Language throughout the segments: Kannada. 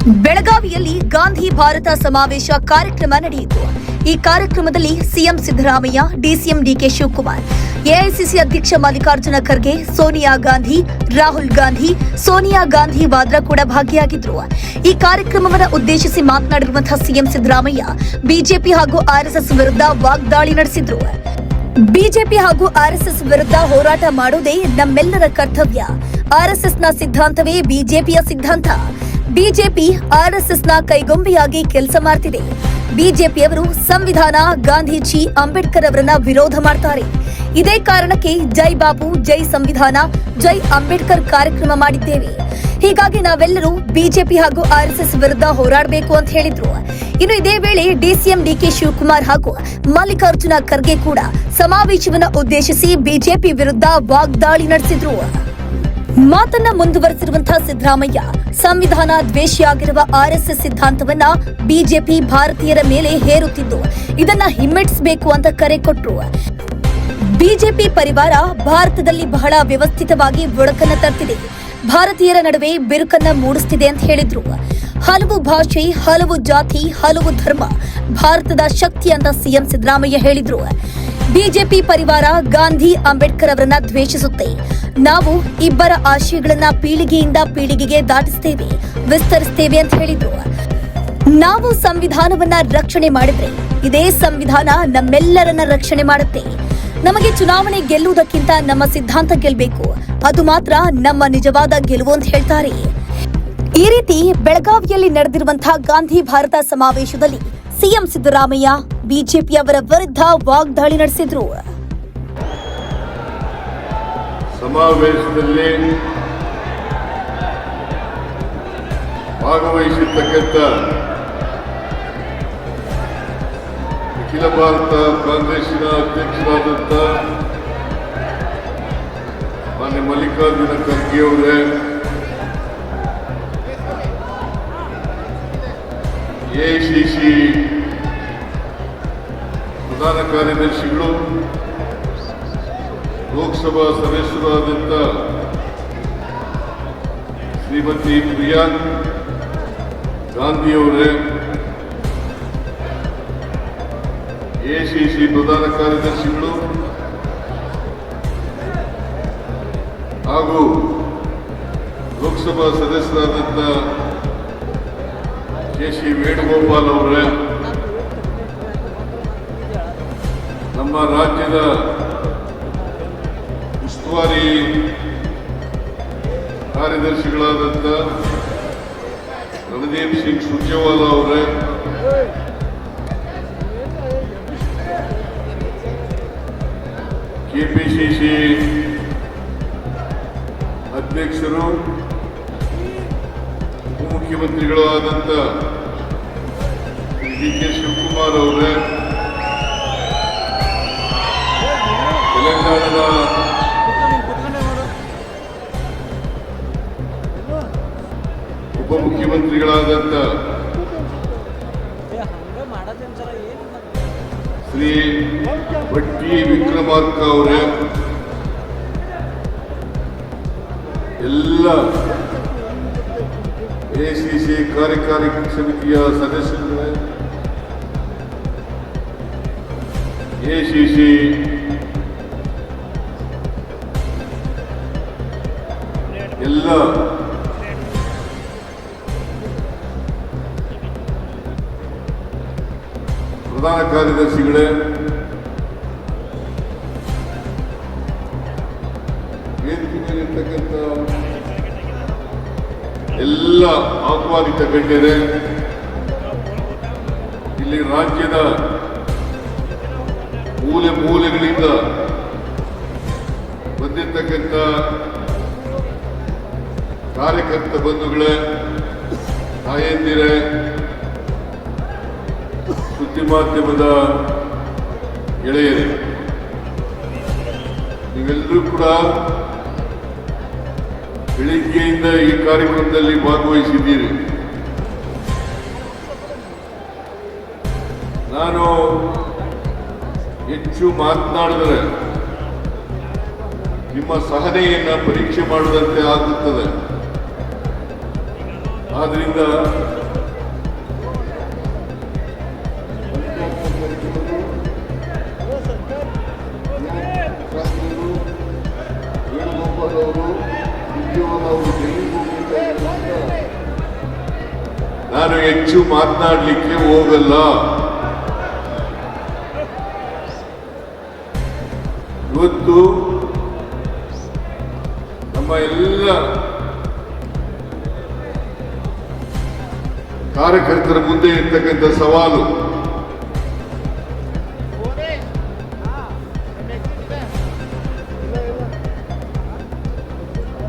ಬೆಳಗಾವಿಯಲ್ಲಿ ಗಾಂಧಿ ಭಾರತ ಸಮಾವೇಶ ಕಾರ್ಯಕ್ರಮ ನಡೆಯಿತು. ಈ ಕಾರ್ಯಕ್ರಮದಲ್ಲಿ CM Siddaramaiah, DCM DK Shivakumar, AICC ಅಧ್ಯಕ್ಷ ಮಲ್ಲಿಕಾರ್ಜುನ ಖರ್ಗೆ, ಸೋನಿಯಾ ಗಾಂಧಿ, ರಾಹುಲ್ ಗಾಂಧಿ, ಸೋನಿಯಾ ಗಾಂಧಿ ವಾದ್ರಾ ಕೂಡ ಭಾಗಿಯಾಗಿದ್ದರು. ಈ ಕಾರ್ಯಕ್ರಮವನ್ನು ಉದ್ದೇಶಿಸಿ ಮಾತನಾಡಿರುವಂತಹ ಸಿಎಂ ಸಿದ್ದರಾಮಯ್ಯ ಬಿಜೆಪಿ ಹಾಗೂ ಆರ್ಎಸ್ಎಸ್ ವಿರುದ್ಧ ವಾಗ್ದಾಳಿ ನಡೆಸಿದ್ರು. ಬಿಜೆಪಿ ಹಾಗೂ ಆರ್ಎಸ್ಎಸ್ ವಿರುದ್ಧ ಹೋರಾಟ ಮಾಡುವುದೇ ನಮ್ಮೆಲ್ಲರ ಕರ್ತವ್ಯ. ಆರ್ಎಸ್ಎಸ್ನ ಸಿದ್ಧಾಂತವೇ ಬಿಜೆಪಿಯ ಸಿದ್ಧಾಂತ. ಬಿಜೆಪಿ ಆರ್ಎಸ್ಎಸ್ನ ಕೈಗೊಂಬೆಯಾಗಿ ಕೆಲಸ ಮಾಡ್ತಿದೆ. ಬಿಜೆಪಿಯವರು ಸಂವಿಧಾನ, ಗಾಂಧೀಜಿ, ಅಂಬೇಡ್ಕರ್ ಅವರನ್ನ ವಿರೋಧ ಮಾಡ್ತಾರೆ. ಇದೇ ಕಾರಣಕ್ಕೆ ಜೈ ಬಾಪು, ಜೈ ಸಂವಿಧಾನ, ಜೈ ಅಂಬೇಡ್ಕರ್ ಕಾರ್ಯಕ್ರಮ ಮಾಡಿದ್ದೇವೆ. ಹೀಗಾಗಿ ನಾವೆಲ್ಲರೂ ಬಿಜೆಪಿ ಹಾಗೂ ಆರ್ಎಸ್ಎಸ್ ವಿರುದ್ಧ ಹೋರಾಡಬೇಕು ಅಂತ ಹೇಳಿದ್ರು. ಇನ್ನು ಇದೇ ವೇಳೆ ಡಿಸಿಎಂ ಡಿಕೆ ಶಿವಕುಮಾರ್ ಹಾಗೂ ಮಲ್ಲಿಕಾರ್ಜುನ ಖರ್ಗೆ ಕೂಡ ಸಮಾವೇಶವನ್ನು ಉದ್ದೇಶಿಸಿ ಬಿಜೆಪಿ ವಿರುದ್ಧ ವಾಗ್ದಾಳಿ ನಡೆಸಿದ್ರು. ಮಾತನ್ನ ಮುಂದುವರೆಸಿರುವಂತಹ ಸಿದ್ದರಾಮಯ್ಯ, ಸಂವಿಧಾನ ದ್ವೇಷಿಯಾಗಿರುವ ಆರ್ಎಸ್ಎಸ್ ಸಿದ್ಧಾಂತವನ್ನ ಬಿಜೆಪಿ ಭಾರತೀಯರ ಮೇಲೆ ಹೇರುತ್ತಿದ್ದು ಇದನ್ನ ಹಿಮ್ಮೆಟ್ಟಿಸಬೇಕು ಅಂತ ಕರೆ ಕೊಟ್ಟರು. ಬಿಜೆಪಿ ಪರಿವಾರ ಭಾರತದಲ್ಲಿ ಬಹಳ ವ್ಯವಸ್ಥಿತವಾಗಿ ಒಡಕನ್ನ ತರ್ತಿದೆ, ಭಾರತೀಯರ ನಡುವೆ ಬಿರುಕನ್ನ ಮೂಡಿಸುತ್ತಿದೆ ಅಂತ ಹೇಳಿದ್ರು. ಹಲವು ಭಾಷೆ, ಹಲವು ಜಾತಿ, ಹಲವು ಧರ್ಮ ಭಾರತದ ಶಕ್ತಿ ಅಂತ ಸಿಎಂ ಸಿದ್ದರಾಮಯ್ಯ ಹೇಳಿದ್ರು. ಬಿಜೆಪಿ ಪರಿವಾರ ಗಾಂಧಿ, ಅಂಬೇಡ್ಕರ್ ಅವರನ್ನ ದ್ವೇಷಿಸುತ್ತೆ. ನಾವು ಇಬ್ಬರ ಆಶಯಗಳನ್ನ ಪೀಳಿಗೆಯಿಂದ ಪೀಳಿಗೆಗೆ ದಾಟಿಸುತ್ತೇವೆ, ವಿಸ್ತರಿಸುತ್ತೇವೆ ಅಂತ ಹೇಳಿದ್ರು. ನಾವು ಸಂವಿಧಾನವನ್ನ ರಕ್ಷಣೆ ಮಾಡಿದ್ರೆ ಇದೇ ಸಂವಿಧಾನ ನಮ್ಮೆಲ್ಲರನ್ನ ರಕ್ಷಣೆ ಮಾಡುತ್ತೆ. ನಮಗೆ ಚುನಾವಣೆ ಗೆಲ್ಲುವುದಕ್ಕಿಂತ ನಮ್ಮ ಸಿದ್ಧಾಂತ ಗೆಲ್ಲಬೇಕು, ಅದು ಮಾತ್ರ ನಮ್ಮ ನಿಜವಾದ ಗೆಲುವು ಅಂತ ಹೇಳ್ತಾರೆ. ಈ ರೀತಿ ಬೆಳಗಾವಿಯಲ್ಲಿ ನಡೆದಿರುವಂತಹ ಗಾಂಧಿ ಭಾರತ ಸಮಾವೇಶದಲ್ಲಿ ಸಿಎಂ ಸಿದ್ದರಾಮಯ್ಯ ಬಿಜೆಪಿಯವರ ವಿರುದ್ಧ ವಾಗ್ದಾಳಿ ನಡೆಸಿದ್ರು. ಸಮಾವೇಶದಲ್ಲಿ ಭಾಗವಹಿಸಿರ್ತಕ್ಕಂಥ ಅಖಿಲ ಭಾರತ ಕಾಂಗ್ರೆಸ್ಸಿನ ಅಧ್ಯಕ್ಷರಾದಂಥ ಮಾನ್ಯ ಮಲ್ಲಿಕಾರ್ಜುನ ಖರ್ಗೆ ಅವರೇ, ಎಐಸಿಸಿ ಪ್ರಧಾನ ಕಾರ್ಯದರ್ಶಿಗಳು, ಲೋಕಸಭಾ ಸದಸ್ಯರಾದಂಥ ಶ್ರೀಮತಿ ಪ್ರಿಯಾಂಕ್ ಗಾಂಧಿಯವರೇ, ಎಐಸಿಸಿ ಪ್ರಧಾನ ಕಾರ್ಯದರ್ಶಿಗಳು ಹಾಗೂ ಲೋಕಸಭಾ ಸದಸ್ಯರಾದಂಥ ಕೆ.ಸಿ. ವೇಣುಗೋಪಾಲ್ ಅವರೇ, ನಮ್ಮ ರಾಜ್ಯದ ಉಸ್ತುವಾರಿ ಕಾರ್ಯದರ್ಶಿಗಳಾದಂಥ ರಣದೀಪ್ ಸಿಂಗ್ ಸುರ್ಜೇವಾಲಾ ಅವರೇ, ಕೆಪಿಸಿಸಿ ಅಧ್ಯಕ್ಷರು, ಉಪಮುಖ್ಯಮಂತ್ರಿಗಳಾದಂಥ ಡಿಕೆ ಶಿವಕುಮಾರ್ ಅವರೇ, ತೆಲಂಗಾಣದ ಉಪಮುಖ್ಯಮಂತ್ರಿಗಳಾದಂಥ ಶ್ರೀ ಭಟ್ಟಿ ವಿಕ್ರಮಾರ್ಕ ಅವರೇ, ಎಲ್ಲ ಎಐಸಿಸಿ ಕಾರ್ಯಕಾರಿ ಸಮಿತಿಯ ಸದಸ್ಯರುಗಳೇ, ಎಐಸಿಸಿ ಎಲ್ಲ ಪ್ರಧಾನ ಕಾರ್ಯದರ್ಶಿಗಳೇ, ವೇದಿಕೆ ಮೇಲಿರ್ತಕ್ಕಂಥ ಎಲ್ಲ ಆಹ್ವಾನಿತ ಗಣ್ಯರೇ, ಇಲ್ಲಿ ರಾಜ್ಯದ ಮೂಲೆ ಮೂಲೆಗಳಿಂದ ಬಂದಿರತಕ್ಕಂಥ ಕಾರ್ಯಕರ್ತ ಬಂಧುಗಳೇ, ತಾಯಂದಿರೇ, ಸುದ್ದಿ ಮಾಧ್ಯಮದ ಗೆಳೆಯರೇ, ನೀವೆಲ್ಲರೂ ಕೂಡ ಬೆಳಿಗ್ಗೆಯಿಂದ ಈ ಕಾರ್ಯಕ್ರಮದಲ್ಲಿ ಭಾಗವಹಿಸಿದ್ದೀರಿ. ನಾನು ಹೆಚ್ಚು ಮಾತನಾಡಿದರೆ ನಿಮ್ಮ ಸಹನೆಯನ್ನ ಪರೀಕ್ಷೆ ಮಾಡುವಂತೆ ಆಗುತ್ತದೆ. ಆದ್ರಿಂದ ವೇಣುಗೋಪಾಲ್ ಅವರು ಉದ್ಯೋಗ ನಾನು ಹೆಚ್ಚು ಮಾತನಾಡಲಿಕ್ಕೆ ಹೋಗಲ್ಲ. ಇವತ್ತು ನಮ್ಮ ಎಲ್ಲ ಕಾರ್ಯಕರ್ತರ ಮುಂದೆ ಇರ್ತಕ್ಕಂಥ ಸವಾಲು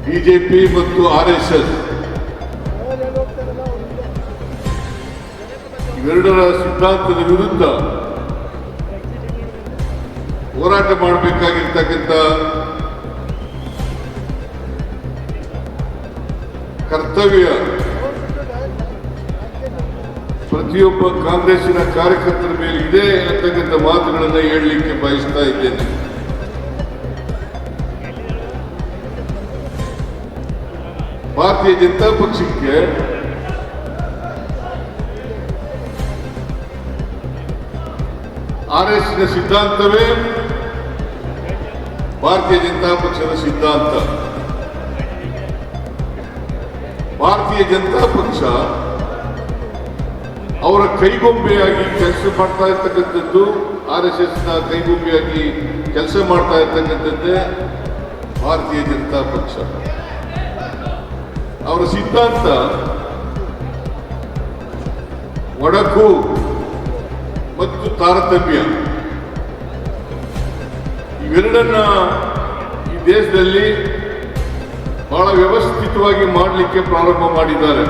ಬಿಜೆಪಿ ಮತ್ತು RSS ಇವೆರಡರ ಸಿದ್ಧಾಂತದ ವಿರುದ್ಧ ಹೋರಾಟ ಮಾಡಬೇಕಾಗಿರ್ತಕ್ಕಂಥ ಕರ್ತವ್ಯ ಪ್ರತಿಯೊಬ್ಬ ಕಾಂಗ್ರೆಸ್ಸಿನ ಕಾರ್ಯಕರ್ತರ ಮೇಲೆ ಇದೆ ಅಂತಕ್ಕಂಥ ಮಾತುಗಳನ್ನು ಹೇಳಲಿಕ್ಕೆ ಬಯಸ್ತಾ ಇದ್ದೇನೆ. ಭಾರತೀಯ ಜನತಾ ಪಕ್ಷಕ್ಕೆ RSSನ ಸಿದ್ಧಾಂತವೇ ಭಾರತೀಯ ಜನತಾ ಪಕ್ಷದ ಸಿದ್ಧಾಂತ. ಭಾರತೀಯ ಜನತಾ ಪಕ್ಷ ಅವರ ಕೈಗೊಂಬೆಯಾಗಿ ಕೆಲಸ ಮಾಡ್ತಾ ಇರ್ತಕ್ಕಂಥದ್ದು, RSSನ ಕೈಗೊಂಬೆಯಾಗಿ ಕೆಲಸ ಮಾಡ್ತಾ ಇರ್ತಕ್ಕಂಥದ್ದೇ ಭಾರತೀಯ ಜನತಾ ಪಕ್ಷ. ಅವರ ಸಿದ್ಧಾಂತ ಒಡಕು ಮತ್ತು ತಾರತಮ್ಯ ಇವೆರಡನ್ನ ಈ ದೇಶದಲ್ಲಿ ಬಹಳ ವ್ಯವಸ್ಥಿತವಾಗಿ ಮಾಡಲಿಕ್ಕೆ ಪ್ರಾರಂಭ ಮಾಡಿದ್ದಾರೆ.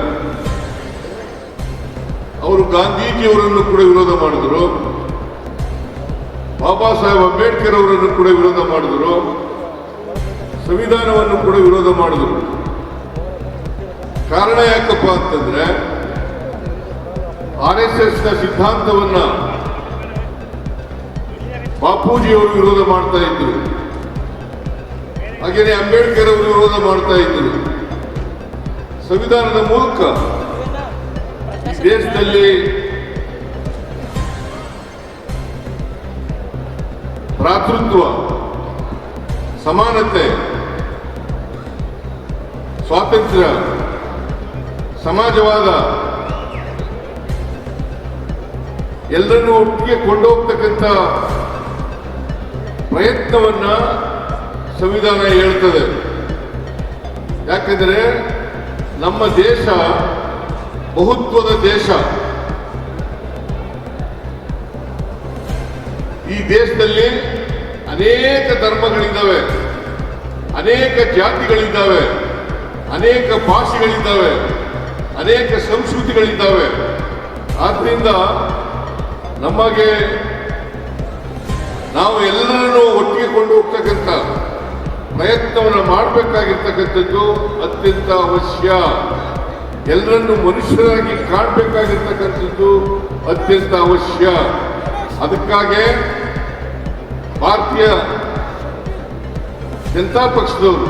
ಅವರು ಗಾಂಧೀಜಿಯವರನ್ನು ಕೂಡ ವಿರೋಧ ಮಾಡಿದರು, ಬಾಬಾ ಸಾಹೇಬ್ ಅಂಬೇಡ್ಕರ್ ಅವರನ್ನು ಕೂಡ ವಿರೋಧ ಮಾಡಿದರು, ಸಂವಿಧಾನವನ್ನು ಕೂಡ ವಿರೋಧ ಮಾಡಿದರು. ಕಾರಣ ಯಾಕಪ್ಪ ಅಂತಂದ್ರೆ RSSನ ಸಿದ್ಧಾಂತವನ್ನ ಬಾಪೂಜಿಯವರು ವಿರೋಧ ಮಾಡ್ತಾ ಇದ್ರು, ಹಾಗೆಯೇ ಅಂಬೇಡ್ಕರ್ ಅವರು ವಿರೋಧ ಮಾಡ್ತಾ ಇದ್ರು. ಸಂವಿಧಾನದ ಮೂಲಕ ದೇಶದಲ್ಲಿ ಭ್ರಾತೃತ್ವ, ಸಮಾನತೆ, ಸ್ವಾತಂತ್ರ್ಯ, ಸಮಾಜವಾದ ಎಲ್ಲರನ್ನೂ ಒಟ್ಟಿಗೆ ಕೊಂಡೋಗ್ತಕ್ಕಂಥ ಪ್ರಯತ್ನವನ್ನ ಸಂವಿಧಾನ ಹೇಳ್ತದೆ. ಯಾಕಂದ್ರೆ ನಮ್ಮ ದೇಶ ಬಹುತ್ವದ ದೇಶ. ಈ ದೇಶದಲ್ಲಿ ಅನೇಕ ಧರ್ಮಗಳಿದ್ದಾವೆ, ಅನೇಕ ಜಾತಿಗಳಿದ್ದಾವೆ, ಅನೇಕ ಭಾಷೆಗಳಿದ್ದಾವೆ, ಅನೇಕ ಸಂಸ್ಕೃತಿಗಳಿದ್ದಾವೆ. ಆದ್ರಿಂದ ನಮಗೆ ನಾವು ಎಲ್ಲರನ್ನೂ ಒಟ್ಟಿಗೆ ಕೊಂಡು ಹೋಗ್ತಕ್ಕಂಥ ಪ್ರಯತ್ನವನ್ನು ಮಾಡಬೇಕಾಗಿರ್ತಕ್ಕಂಥದ್ದು ಅತ್ಯಂತ ಅವಶ್ಯ. ಎಲ್ಲರನ್ನು ಮನುಷ್ಯರಾಗಿ ಕಾಣಬೇಕಾಗಿರ್ತಕ್ಕಂಥದ್ದು ಅತ್ಯಂತ ಅವಶ್ಯ. ಅದಕ್ಕಾಗಿ ಭಾರತೀಯ ಜನತಾ ಪಕ್ಷದವರು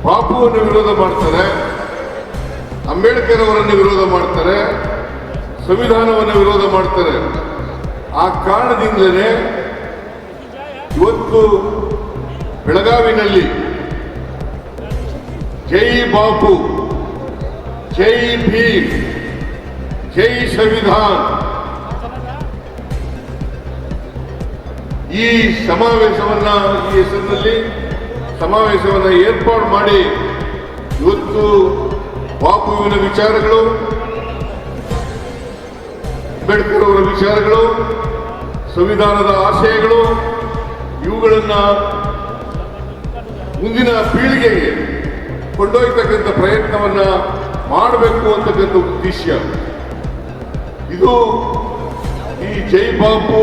ಬಾಪುವನ್ನು ವಿರೋಧ ಮಾಡ್ತಾರೆ, ಅಂಬೇಡ್ಕರ್ ಅವರನ್ನು ವಿರೋಧ ಮಾಡ್ತಾರೆ, ಸಂವಿಧಾನವನ್ನು ವಿರೋಧ ಮಾಡ್ತಾರೆ. ಆ ಕಾರಣದಿಂದಲೇ ಇವತ್ತು ಬೆಳಗಾವಿನಲ್ಲಿ ಜೈ ಬಾಪು, ಜೈ ಭೀಮ್, ಜೈ ಸಂವಿಧಾನ್ ಈ ಸಮಾವೇಶವನ್ನ, ಈ ಹೆಸರಿನಲ್ಲಿ ಸಮಾವೇಶವನ್ನು ಏರ್ಪಾಡು ಮಾಡಿ ಇವತ್ತು ಬಾಪುವಿನ ವಿಚಾರಗಳು, ಅಂಬೇಡ್ಕರ್ ಅವರ ವಿಚಾರಗಳು, ಸಂವಿಧಾನದ ಆಶಯಗಳು ಇವುಗಳನ್ನ ಮುಂದಿನ ಪೀಳಿಗೆಗೆ ಕೊಂಡೊಯ್ತಕ್ಕಂಥ ಪ್ರಯತ್ನವನ್ನ ಮಾಡಬೇಕು ಅಂತಕ್ಕಂಥ ಉದ್ದೇಶ ಇದು. ಈ ಜೈ ಬಾಪು,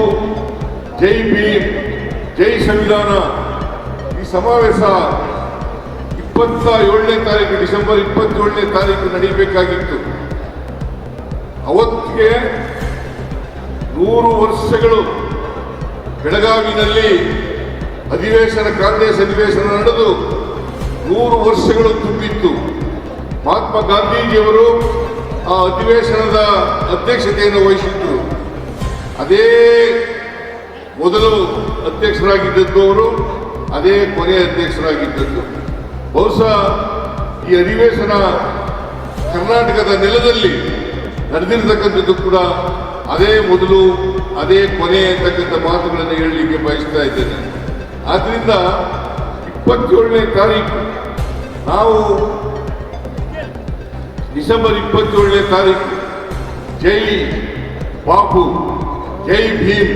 ಜೈ ಭೀಮ್, ಜೈ ಸಂವಿಧಾನ ಈ ಸಮಾವೇಶ 27ನೇ ತಾರೀಕು, ಡಿಸೆಂಬರ್ 27ನೇ ತಾರೀಕು ನಡೆಯಬೇಕಾಗಿತ್ತು. ಅವತ್ತಿಗೆ 100 ವರ್ಷಗಳು ಬೆಳಗಾವಿನಲ್ಲಿ ಕಾಂಗ್ರೆಸ್ ಅಧಿವೇಶನ ನಡೆದು 100 ವರ್ಷಗಳು ತುಂಬಿತ್ತು. ಮಹಾತ್ಮ ಗಾಂಧೀಜಿಯವರು ಆ ಅಧಿವೇಶನದ ಅಧ್ಯಕ್ಷತೆಯನ್ನು ವಹಿಸಿದ್ರು. ಅದೇ ಮೊದಲು ಅಧ್ಯಕ್ಷರಾಗಿದ್ದದ್ದು ಅವರು, ಅದೇ ಕೊನೆಯ ಅಧ್ಯಕ್ಷರಾಗಿದ್ದದ್ದು. ಬಹುಶಃ ಈ ಅಧಿವೇಶನ ಕರ್ನಾಟಕದ ನೆಲದಲ್ಲಿ ನಡೆದಿರತಕ್ಕಂಥದ್ದು ಕೂಡ ಅದೇ ಮೊದಲು ಅದೇ ಕೊನೆ ಅಂತಕ್ಕಂಥ ಮಾತುಗಳನ್ನು ಹೇಳಲಿಕ್ಕೆ ಬಯಸ್ತಾ ಇದ್ದೇನೆ. ಆದ್ರಿಂದ 27ನೇ ತಾರೀಕು ನಾವು ಡಿಸೆಂಬರ್ 27ನೇ ತಾರೀಕು ಜೈ ಬಾಪು, ಜೈ ಭೀಮ್,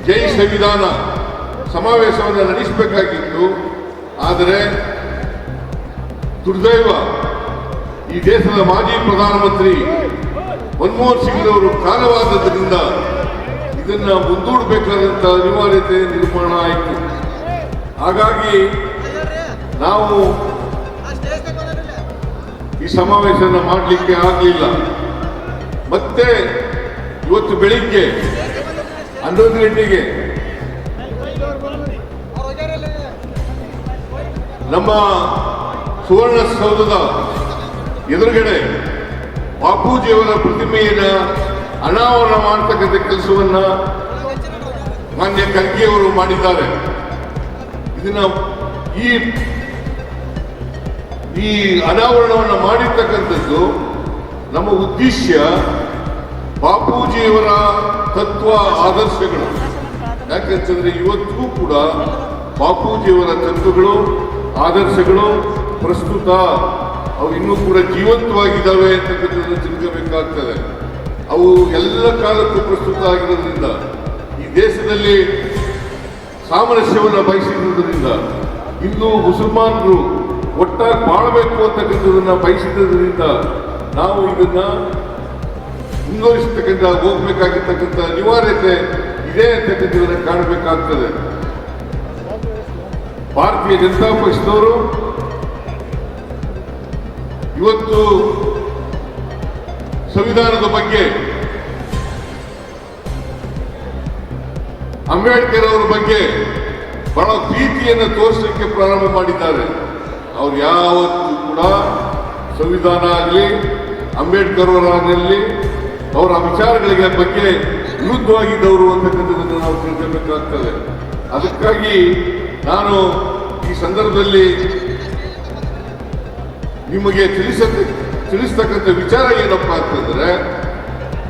ಜೈ ಸಂವಿಧಾನ ಸಮಾವೇಶವನ್ನು ನಡೆಸಬೇಕಾಗಿತ್ತು. ಆದರೆ ದುರ್ದೈವ, ಈ ದೇಶದ ಮಾಜಿ ಪ್ರಧಾನಮಂತ್ರಿ ಮನಮೋಹನ್ ಸಿಂಗ್ ಅವರು ಕಾಲವಾದದ್ರಿಂದ ಇದನ್ನ ಮುಂದೂಡಬೇಕಾದಂತ ಅನಿವಾರ್ಯತೆ ನಿರ್ಮಾಣ ಆಯಿತು. ಹಾಗಾಗಿ ನಾವು ಈ ಸಮಾವೇಶನ ಮಾಡಲಿಕ್ಕೆ ಆಗಲಿಲ್ಲ. ಮತ್ತೆ ಇವತ್ತು ಬೆಳಿಗ್ಗೆ 11 ಗಂಟೆಗೆ ನಮ್ಮ ಸುವರ್ಣಸೌಧದ ಎದುರುಗಡೆ ಬಾಪೂಜಿಯವರ ಪ್ರತಿಮೆಯನ್ನ ಅನಾವರಣ ಮಾಡತಕ್ಕಂಥ ಕೆಲಸವನ್ನ ಮಾನ್ಯ ಖರ್ಗೆಯವರು ಮಾಡಿದ್ದಾರೆ. ಇದನ್ನ ಈ ಅನಾವರಣವನ್ನು ಮಾಡಿರ್ತಕ್ಕಂಥದ್ದು ನಮ್ಮ ಉದ್ದೇಶ ಬಾಪೂಜಿಯವರ ತತ್ವ ಆದರ್ಶಗಳು. ಯಾಕಂತಂದ್ರೆ ಇವತ್ತಿಗೂ ಕೂಡ ಬಾಪೂಜಿಯವರ ತತ್ವಗಳು ಆದರ್ಶಗಳು ಪ್ರಸ್ತುತ ಅವು ಇನ್ನೂ ಕೂಡ ಜೀವಂತವಾಗಿದ್ದಾವೆ ಅಂತಕ್ಕಂಥದ್ದನ್ನು ತಿಳ್ಕೋಬೇಕಾಗ್ತದೆ. ಅವು ಎಲ್ಲ ಕಾಲಕ್ಕೂ ಪ್ರಸ್ತುತ ಆಗಿರೋದ್ರಿಂದ, ಈ ದೇಶದಲ್ಲಿ ಸಾಮರಸ್ಯವನ್ನು ಬಯಸಿರುವುದರಿಂದ, ಇಂದು ಮುಸಲ್ಮಾನರು ಒಟ್ಟಾಗಿ ಬಾಳಬೇಕು ಅಂತಕ್ಕಂಥದನ್ನ ಬಯಸಿದ್ದರಿಂದ ನಾವು ಇದನ್ನ ಮುಂದುವರಿಸತಕ್ಕಂಥ ಹೋಗ್ಬೇಕಾಗಿರ್ತಕ್ಕಂಥ ಅನಿವಾರ್ಯತೆ ಇದೆ ಅಂತಕ್ಕಂಥದನ್ನ ಕಾಣಬೇಕಾಗ್ತದೆ. ಭಾರತೀಯ ಜನತಾ ಪಕ್ಷದವರು ಇವತ್ತು ಸಂವಿಧಾನದ ಬಗ್ಗೆ, ಅಂಬೇಡ್ಕರ್ ಅವರ ಬಗ್ಗೆ ಬಹಳ ಪ್ರೀತಿಯನ್ನು ತೋರಿಸಲಿಕ್ಕೆ ಪ್ರಾರಂಭ ಮಾಡಿದ್ದಾರೆ. ಅವ್ರು ಯಾವತ್ತೂ ಕೂಡ ಸಂವಿಧಾನ ಆಗಲಿ ಅಂಬೇಡ್ಕರ್ ಅವರಾಗಲಿ ಅವರ ವಿಚಾರಗಳಿಗೆ ಬಗ್ಗೆ ವಿರುದ್ಧವಾಗಿದ್ದವರು ಅಂತಕ್ಕಂಥದ್ದನ್ನು ನಾವು ತಿಳ್ಕೊಬೇಕಾಗ್ತದೆ. ಅದಕ್ಕಾಗಿ ನಾನು ಈ ಸಂದರ್ಭದಲ್ಲಿ ನಿಮಗೆ ತಿಳಿಸ್ತಕ್ಕಂಥ ವಿಚಾರ ಏನಪ್ಪಾ ಅಂತಂದ್ರೆ,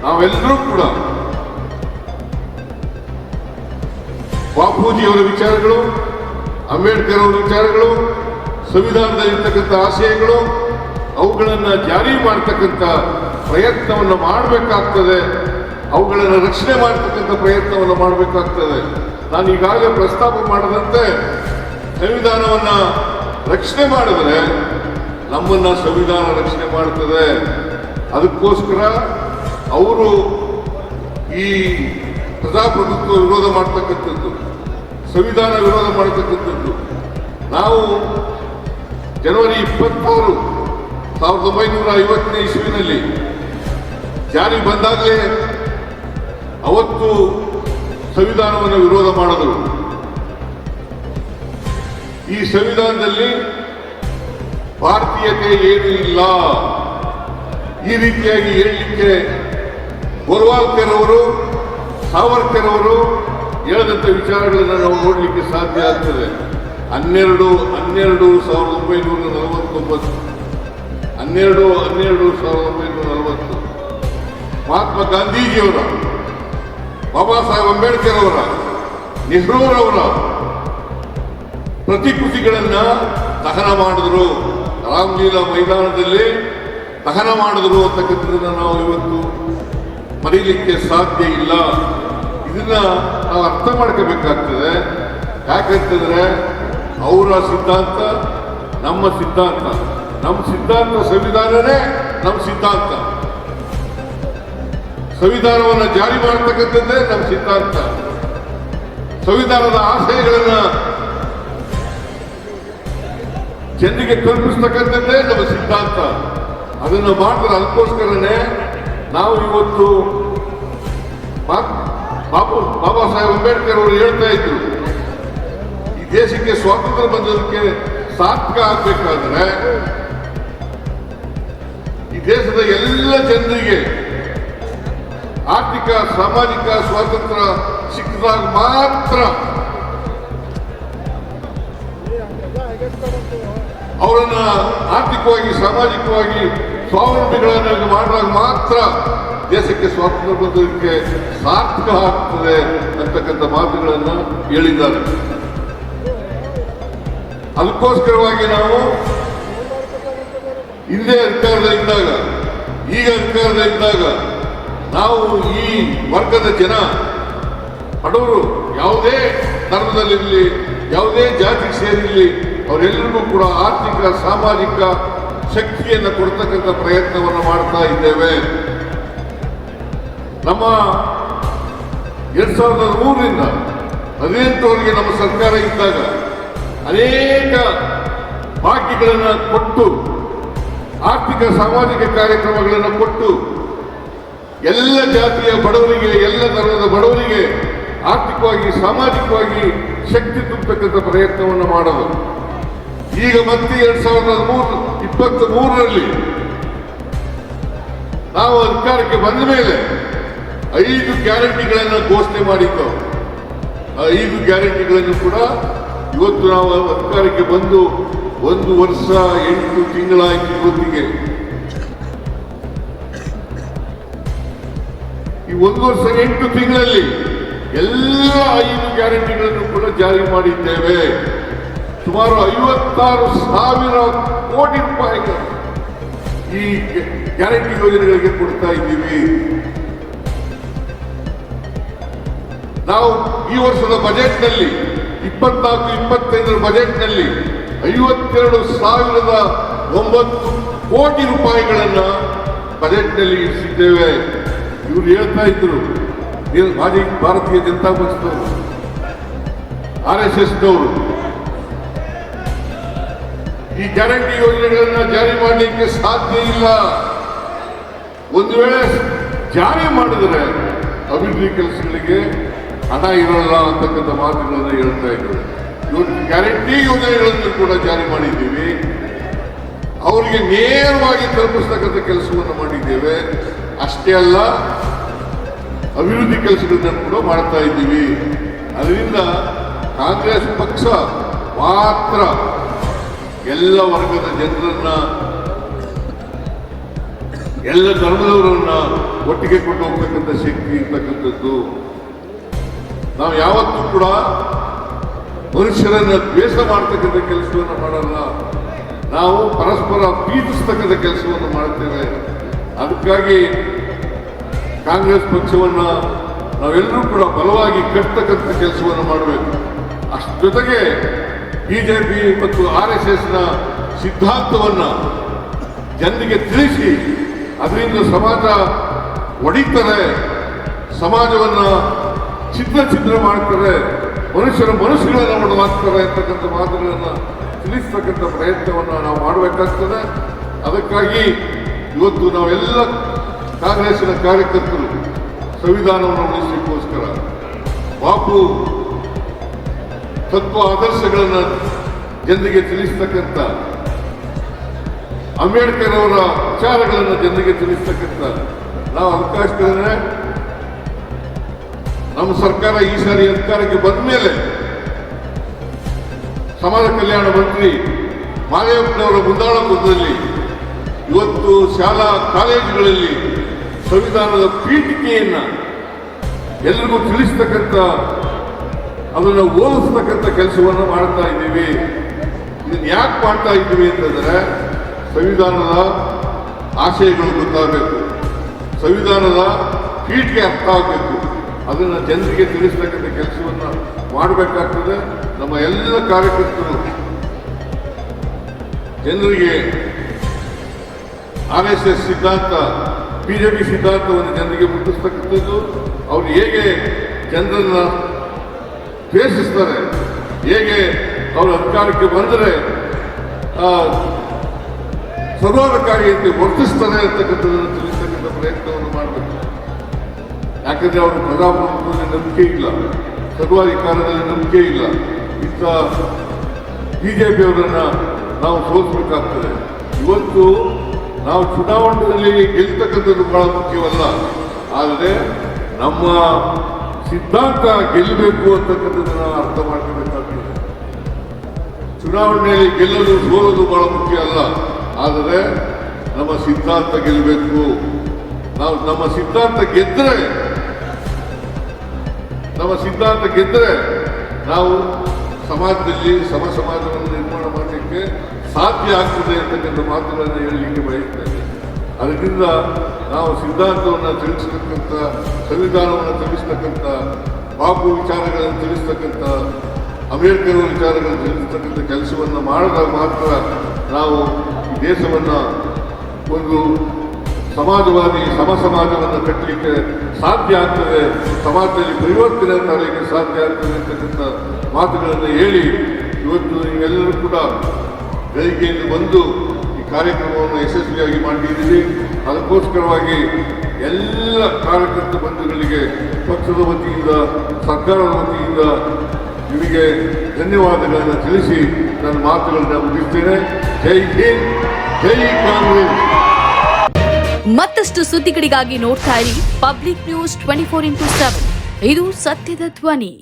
ನಾವೆಲ್ಲರೂ ಕೂಡ ಬಾಪೂಜಿಯವರ ವಿಚಾರಗಳು, ಅಂಬೇಡ್ಕರ್ ಅವರ ವಿಚಾರಗಳು, ಸಂವಿಧಾನದಲ್ಲಿರ್ತಕ್ಕಂಥ ಆಶಯಗಳು, ಅವುಗಳನ್ನು ಜಾರಿ ಮಾಡತಕ್ಕಂಥ ಪ್ರಯತ್ನವನ್ನು ಮಾಡಬೇಕಾಗ್ತದೆ. ಅವುಗಳನ್ನು ರಕ್ಷಣೆ ಮಾಡತಕ್ಕಂಥ ಪ್ರಯತ್ನವನ್ನು ಮಾಡಬೇಕಾಗ್ತದೆ. ನಾನು ಈಗಾಗಲೇ ಪ್ರಸ್ತಾಪ ಮಾಡದಂತೆ ಸಂವಿಧಾನವನ್ನ ರಕ್ಷಣೆ ಮಾಡಿದ್ರೆ ನಮ್ಮನ್ನ ಸಂವಿಧಾನ ರಕ್ಷಣೆ ಮಾಡ್ತದೆ. ಅದಕ್ಕೋಸ್ಕರ ಅವರು ಈ ಪ್ರಜಾಪ್ರಭುತ್ವ ವಿರೋಧ ಮಾಡ್ತಕ್ಕಂಥದ್ದು, ಸಂವಿಧಾನ ವಿರೋಧ ಮಾಡತಕ್ಕಂಥದ್ದು. ನಾವು ಜನವರಿ 26, 1950ನೇ ಇಸ್ವಿನಲ್ಲಿ ಜಾರಿ ಬಂದಾಗಲೇ ಅವತ್ತು ಸಂವಿಧಾನವನ್ನು ವಿರೋಧ ಮಾಡಿದರು. ಈ ಸಂವಿಧಾನದಲ್ಲಿ ಭಾರತೀಯತೆ ಏನೂ ಇಲ್ಲ, ಈ ರೀತಿಯಾಗಿ ಹೇಳಲಿಕ್ಕೆ ಗೋಲ್ವಾಲ್ಕರ್ ಅವರು, ಸಾವರ್ಕರ್ ಅವರು ಹೇಳಿದಂಥ ವಿಚಾರಗಳನ್ನು ನಾವು ನೋಡಲಿಕ್ಕೆ ಸಾಧ್ಯ ಆಗ್ತದೆ. 12/12/1940 ಮಹಾತ್ಮ ಗಾಂಧೀಜಿಯವರ, ಬಾಬಾ ಸಾಹೇಬ್ ಅಂಬೇಡ್ಕರ್ ಅವರ, ನೆಹರೂರವರ ಪ್ರತಿಕೃತಿಗಳನ್ನ ದಹನ ಮಾಡಿದ್ರು, ರಾಮಲೀಲಾ ಮೈದಾನದಲ್ಲಿ ದಹನ ಮಾಡಿದ್ರು ಅಂತಕ್ಕಂಥದ್ದನ್ನ ನಾವು ಇವತ್ತು ಮರೀಲಿಕ್ಕೆ ಸಾಧ್ಯ ಇಲ್ಲ. ಇದನ್ನ ನಾವು ಅರ್ಥ ಮಾಡ್ಕೋಬೇಕಾಗ್ತದೆ. ಯಾಕಂತಂದ್ರೆ ಅವರ ಸಿದ್ಧಾಂತ ನಮ್ಮ ಸಿದ್ಧಾಂತ, ನಮ್ಮ ಸಿದ್ಧಾಂತ ಸಂವಿಧಾನನೇ ನಮ್ಮ ಸಿದ್ಧಾಂತ. ಸಂವಿಧಾನವನ್ನು ಜಾರಿ ಮಾಡತಕ್ಕಂಥದ್ದೇ ನಮ್ಮ ಸಿದ್ಧಾಂತ. ಸಂವಿಧಾನದ ಆಶಯಗಳನ್ನ ಜನರಿಗೆ ಕಲ್ಪಿಸ್ತಕ್ಕಂಥದ್ದೇ ನಮ್ಮ ಸಿದ್ಧಾಂತ. ಅದನ್ನು ಮಾಡಿದ್ರೆ ಅದಕ್ಕೋಸ್ಕರನೇ ನಾವು ಇವತ್ತು ಬಾಬಾ ಸಾಹೇಬ್ ಅಂಬೇಡ್ಕರ್ ಅವರು ಹೇಳ್ತಾ ಇದ್ರು, ಈ ದೇಶಕ್ಕೆ ಸ್ವಾತಂತ್ರ್ಯ ಬಂದದಕ್ಕೆ ಸಾರ್ಥಕ ಆಗಬೇಕಾದ್ರೆ ಈ ದೇಶದ ಎಲ್ಲ ಜನರಿಗೆ ಆರ್ಥಿಕ ಸಾಮಾಜಿಕ ಸ್ವಾತಂತ್ರ್ಯ ಸಿಕ್ಕಿದಾಗ ಮಾತ್ರ ಅವರನ್ನ ಆರ್ಥಿಕವಾಗಿ ಸಾಮಾಜಿಕವಾಗಿ ಸ್ವಾವಲಂಬಿಗಳನ್ನಾಗಿ ಮಾಡಿದಾಗ ಮಾತ್ರ ದೇಶಕ್ಕೆ ಸ್ವಾತಂತ್ರ್ಯ ಬಂದದಕ್ಕೆ ಸಾರ್ಥಕ ಆಗ್ತದೆ ಅಂತಕ್ಕಂಥ ಮಾತುಗಳನ್ನು ಹೇಳಿದ್ದಾರೆ. ಅದಕ್ಕೋಸ್ಕರವಾಗಿ ನಾವು ಹಿಂದೆ ಅಧಿಕಾರದಲ್ಲಿದ್ದಾಗ ಈಗ ಅಧಿಕಾರದಲ್ಲಿದ್ದಾಗ ನಾವು ಈ ವರ್ಗದ ಜನ ಬಡವರು ಯಾವುದೇ ಧರ್ಮದಲ್ಲಿರಲಿ ಯಾವುದೇ ಜಾತಿಗೆ ಸೇರಿರಲಿ ಅವರೆಲ್ಲರಿಗೂ ಕೂಡ ಆರ್ಥಿಕ ಸಾಮಾಜಿಕ ಶಕ್ತಿಯನ್ನು ಕೊಡ್ತಕ್ಕಂಥ ಪ್ರಯತ್ನವನ್ನು ಮಾಡ್ತಾ ಇದ್ದೇವೆ. ನಮ್ಮ 2003ರಿಂದ 2018ವರೆಗೆ ನಮ್ಮ ಸರ್ಕಾರ ಇದ್ದಾಗ ಅನೇಕ ಭಾಗ್ಯಗಳನ್ನು ಕೊಟ್ಟು ಆರ್ಥಿಕ ಸಾಮಾಜಿಕ ಕಾರ್ಯಕ್ರಮಗಳನ್ನು ಕೊಟ್ಟು ಎಲ್ಲ ಜಾತಿಯ ಬಡವರಿಗೆ ಎಲ್ಲ ಧರ್ಮದ ಬಡವರಿಗೆ ಆರ್ಥಿಕವಾಗಿ ಸಾಮಾಜಿಕವಾಗಿ ಶಕ್ತಿ ತುಂಬತಕ್ಕಂಥ ಪ್ರಯತ್ನವನ್ನು ಮಾಡೋದು. ಈಗ ಮತ್ತೆ 2023ರಲ್ಲಿ ನಾವು ಅಧಿಕಾರಕ್ಕೆ ಬಂದ ಮೇಲೆ 5 ಗ್ಯಾರಂಟಿಗಳನ್ನು ಘೋಷಣೆ ಮಾಡಿದ್ದು. ಆ 5 ಗ್ಯಾರಂಟಿಗಳನ್ನು ಕೂಡ ಇವತ್ತು ನಾವು ಅಧಿಕಾರಕ್ಕೆ ಬಂದು 1 ವರ್ಷ 8 ತಿಂಗಳಾಯ್ತು. ಇವತ್ತಿಗೆ ಈ 1 ವರ್ಷ 8 ತಿಂಗಳಲ್ಲಿ ಎಲ್ಲ 5 ಗ್ಯಾರಂಟಿಗಳನ್ನು ಕೂಡ ಜಾರಿ ಮಾಡಿದ್ದೇವೆ. ಸುಮಾರು 56,000 ಕೋಟಿ ರೂಪಾಯಿಗಳು ಈ ಗ್ಯಾರಂಟಿ ಯೋಜನೆಗಳಿಗೆ ಕೊಡ್ತಾ ಇದ್ದೀವಿ. ನಾವು ಈ ವರ್ಷದ ಬಜೆಟ್ನಲ್ಲಿ 24-25 ಬಜೆಟ್ನಲ್ಲಿ 52,009 ಕೋಟಿ ರೂಪಾಯಿಗಳನ್ನ ಬಜೆಟ್ನಲ್ಲಿ ಇರಿಸಿದ್ದೇವೆ. ಇವರು ಹೇಳ್ತಾ ಇದ್ರು ಮಾಜಿ ಭಾರತೀಯ ಜನತಾ ಪಕ್ಷದವರು RSSನವರು ಈ ಗ್ಯಾರಂಟಿ ಯೋಜನೆಗಳನ್ನ ಜಾರಿ ಮಾಡಲಿಕ್ಕೆ ಸಾಧ್ಯ ಇಲ್ಲ. ಒಂದು ವೇಳೆ ಜಾರಿ ಮಾಡಿದರೆ ಅಭಿವೃದ್ಧಿ ಕೆಲಸಗಳಿಗೆ ಹಣ ಇರಲ್ಲ ಅಂತಕ್ಕಂಥ ಮಾತುಗಳನ್ನು ಹೇಳ್ತಾ ಇದ್ದಾರೆ. ಇವತ್ತು ಗ್ಯಾರಂಟಿ ಯೋಜನೆಗಳನ್ನು ಕೂಡ ಜಾರಿ ಮಾಡಿದ್ದೀವಿ. ಅವರಿಗೆ ನೇರವಾಗಿ ತಲುಪಿಸ್ತಕ್ಕಂಥ ಕೆಲಸವನ್ನು ಮಾಡಿದ್ದೇವೆ. ಅಷ್ಟೇ ಅಲ್ಲ, ಅಭಿವೃದ್ಧಿ ಕೆಲಸಗಳನ್ನು ಕೂಡ ಮಾಡ್ತಾ ಇದ್ದೀವಿ. ಅದರಿಂದ ಕಾಂಗ್ರೆಸ್ ಪಕ್ಷ ಮಾತ್ರ ಎಲ್ಲ ವರ್ಗದ ಜನರನ್ನ ಎಲ್ಲ ಧರ್ಮದವರನ್ನ ಒಟ್ಟಿಗೆ ಕೊಂಡು ಹೋಗ್ತಕ್ಕಂಥ ಶಕ್ತಿ ಇರ್ತಕ್ಕಂಥದ್ದು. ನಾವು ಯಾವತ್ತೂ ಕೂಡ ಮನುಷ್ಯರನ್ನ ದ್ವೇಷ ಮಾಡ್ತಕ್ಕಂಥ ಕೆಲಸವನ್ನು ಮಾಡಲ್ಲ. ನಾವು ಪರಸ್ಪರ ಪ್ರೀತಿಸ್ತಕ್ಕಂಥ ಕೆಲಸವನ್ನು ಮಾಡ್ತೇವೆ. ಅದಕ್ಕಾಗಿ ಕಾಂಗ್ರೆಸ್ ಪಕ್ಷವನ್ನ ನಾವೆಲ್ಲರೂ ಕೂಡ ಬಲವಾಗಿ ಕಟ್ಟತಕ್ಕಂಥ ಕೆಲಸವನ್ನು ಮಾಡಬೇಕು. ಅಷ್ಟರ ಜೊತೆಗೆ ಬಿಜೆಪಿ ಮತ್ತು RSSನ ಸಿದ್ಧಾಂತವನ್ನ ಜನರಿಗೆ ತಿಳಿಸಿ ಅದರಿಂದ ಸಮಾಜ ಒಡಿತಾರೆ, ಸಮಾಜವನ್ನ ಛಿದ್ರ ಮಾಡ್ತಾರೆ, ಮನುಷ್ಯರ ಮನಸ್ಸುಗಳನ್ನು ಒಡೆದಾಕ್ತಾರೆ ಅಂತಕ್ಕಂಥ ಮಾತುಗಳನ್ನು ತಿಳಿಸ್ತಕ್ಕಂಥ ಪ್ರಯತ್ನವನ್ನು ನಾವು ಮಾಡಬೇಕಾಗ್ತದೆ. ಅದಕ್ಕಾಗಿ ಇವತ್ತು ನಾವೆಲ್ಲ ಕಾಂಗ್ರೆಸ್ಸಿನ ಕಾರ್ಯಕರ್ತರು ಸಂವಿಧಾನವನ್ನು ಉಳಿಸಲಿಕ್ಕೋಸ್ಕರ ಬಾಪು ತತ್ವ ಆದರ್ಶಗಳನ್ನು ಜನರಿಗೆ ತಿಳಿಸ್ತಕ್ಕಂಥ, ಅಂಬೇಡ್ಕರ್ ಅವರ ವಿಚಾರಗಳನ್ನು ಜನರಿಗೆ ತಿಳಿಸ್ತಕ್ಕಂಥ ನಾವು ಅವಕಾಶಗಳನ್ನೇ ನಮ್ಮ ಸರ್ಕಾರ ಈ ಸಾರಿ ಅಧಿಕಾರಕ್ಕೆ ಬಂದ ಮೇಲೆ ಸಮಾಜ ಕಲ್ಯಾಣ ಮಂತ್ರಿ ಮಾದೇವಪ್ಪನವರ ಮುಂದಾಳತ್ವದಲ್ಲಿ ಇವತ್ತು ಶಾಲಾ ಕಾಲೇಜುಗಳಲ್ಲಿ ಸಂವಿಧಾನದ ಪೀಠಿಕೆಯನ್ನ ಎಲ್ರಿಗೂ ತಿಳಿಸ್ತಕ್ಕಂಥ, ಅದನ್ನು ಓದಿಸ್ತಕ್ಕಂಥ ಕೆಲಸವನ್ನು ಮಾಡ್ತಾ ಇದ್ದೀವಿ. ಇದನ್ನು ಯಾಕೆ ಮಾಡ್ತಾ ಇದ್ದೀವಿ ಅಂತಂದ್ರೆ ಸಂವಿಧಾನದ ಆಶಯಗಳು ಗೊತ್ತಾಗಬೇಕು, ಸಂವಿಧಾನದ ಪೀಠಿಕೆ ಅರ್ಥ ಆಗಬೇಕು. ಅದನ್ನು ಜನರಿಗೆ ತಿಳಿಸ್ತಕ್ಕಂಥ ಕೆಲಸವನ್ನು ಮಾಡಬೇಕಾಗ್ತದೆ. ನಮ್ಮ ಎಲ್ಲ ಕಾರ್ಯಕರ್ತರು ಜನರಿಗೆ RSS ಸಿದ್ಧಾಂತ, ಬಿಜೆಪಿ ಸಿದ್ಧಾಂತವನ್ನು ಜನರಿಗೆ ಮುಟ್ಟಿಸ್ತಕ್ಕಂಥದ್ದು, ಅವರು ಹೇಗೆ ಜನರನ್ನ ದ್ವೇಷಿಸ್ತಾರೆ, ಹೇಗೆ ಅವರು ಅಧಿಕಾರಕ್ಕೆ ಬಂದರೆ ಸರ್ವಾಧಿಕಾರಿಯಂತೆ ವರ್ತಿಸ್ತಾರೆ ಅಂತಕ್ಕಂಥದ್ದನ್ನು ತಿಳಿಸ್ತಕ್ಕಂಥ ಪ್ರಯತ್ನವನ್ನು ಮಾಡಬೇಕು. ಯಾಕಂದ್ರೆ ಅವರು ಪ್ರಜಾಪ್ರಭುತ್ವದಲ್ಲಿ ನಂಬಿಕೆ ಇಲ್ಲ, ಸರ್ವಾಧಿಕಾರದಲ್ಲಿ ನಂಬಿಕೆ ಇಲ್ಲ. ಇಂಥ ಬಿಜೆಪಿಯವರನ್ನ ನಾವು ಸೋಲಿಸಬೇಕಾಗ್ತದೆ. ಇವತ್ತು ನಾವು ಚುನಾವಣೆಯಲ್ಲಿ ಗೆಲ್ತಕ್ಕಂಥದ್ದು ಬಹಳ ಮುಖ್ಯವಲ್ಲ, ಆದರೆ ನಮ್ಮ ಸಿದ್ಧಾಂತ ಗೆಲ್ಲಬೇಕು ಅಂತಕ್ಕಂಥದ್ದು ನಾವು ಅರ್ಥ ಮಾಡ್ಕೋಬೇಕಾಗ್ತದೆ. ಚುನಾವಣೆಯಲ್ಲಿ ಗೆಲ್ಲೋದು ಸೋಲೋದು ಬಹಳ ಮುಖ್ಯ ಅಲ್ಲ, ಆದರೆ ನಮ್ಮ ಸಿದ್ಧಾಂತ ಗೆಲ್ಲಬೇಕು. ನಾವು ನಮ್ಮ ಸಿದ್ಧಾಂತ ಗೆದ್ದರೆ ನಾವು ಸಮಾಜದಲ್ಲಿ ಸಮಾಜವನ್ನು ನಿರ್ಮಾಣ ಮಾಡಲಿಕ್ಕೆ ಸಾಧ್ಯ ಆಗ್ತದೆ ಅಂತಕ್ಕಂಥ ಮಾತುಗಳನ್ನು ಹೇಳಲಿಕ್ಕೆ ಬಯಸ್ತೇನೆ. ಅದರಿಂದ ನಾವು ಸಿದ್ಧಾಂತವನ್ನು ತಿಳಿಸ್ತಕ್ಕಂಥ, ಸಂವಿಧಾನವನ್ನು ತಿಳಿಸ್ತಕ್ಕಂಥ, ಬಾಪು ವಿಚಾರಗಳನ್ನು ತಿಳಿಸ್ತಕ್ಕಂಥ, ಅಂಬೇಡ್ಕರ್ ವಿಚಾರಗಳನ್ನು ತಿಳಿಸ್ತಕ್ಕಂಥ ಕೆಲಸವನ್ನು ಮಾಡಿದಾಗ ಮಾತ್ರ ನಾವು ಈ ದೇಶವನ್ನು ಒಂದು ಸಮಾಜವಾದಿ ಸಮಾಜವನ್ನು ಕಟ್ಟಲಿಕ್ಕೆ ಸಾಧ್ಯ ಆಗ್ತದೆ, ಸಮಾಜದಲ್ಲಿ ಪರಿವರ್ತನೆ ತರಲಿಕ್ಕೆ ಸಾಧ್ಯ ಆಗ್ತದೆ ಅಂತಕ್ಕಂಥ ಮಾತುಗಳನ್ನು ಹೇಳಿ ಇವತ್ತು ನೀವೆಲ್ಲರೂ ಕೂಡ ಬೆಳಿಗ್ಗೆಯಿಂದ ಬಂದು ಈ ಕಾರ್ಯಕ್ರಮವನ್ನು ಯಶಸ್ವಿಯಾಗಿ ಮಾಡಿದ್ದೀರಿ. ಅದಕ್ಕೋಸ್ಕರವಾಗಿ ಎಲ್ಲ ಕಾರ್ಯಕರ್ತ ಬಂಧುಗಳಿಗೆ ಪಕ್ಷದ ವತಿಯಿಂದ, ಸರ್ಕಾರದ ವತಿಯಿಂದ ಇವರಿಗೆ ಧನ್ಯವಾದಗಳನ್ನು ತಿಳಿಸಿ ನನ್ನ ಮಾತುಗಳನ್ನು ಮುಗಿಸ್ತೇನೆ. ಜೈ ಹಿಂದ್, ಜೈ ಕಾಂಗ್ರೆಸ್. ಮತ್ತಷ್ಟು ಸುದ್ದಿಗಳಿಗಾಗಿ ನೋಡ್ತಾ ಇರಿ ಪಬ್ಲಿಕ್ ನ್ಯೂಸ್ 24x7. ಇದು ಸತ್ಯದ ಧ್ವನಿ.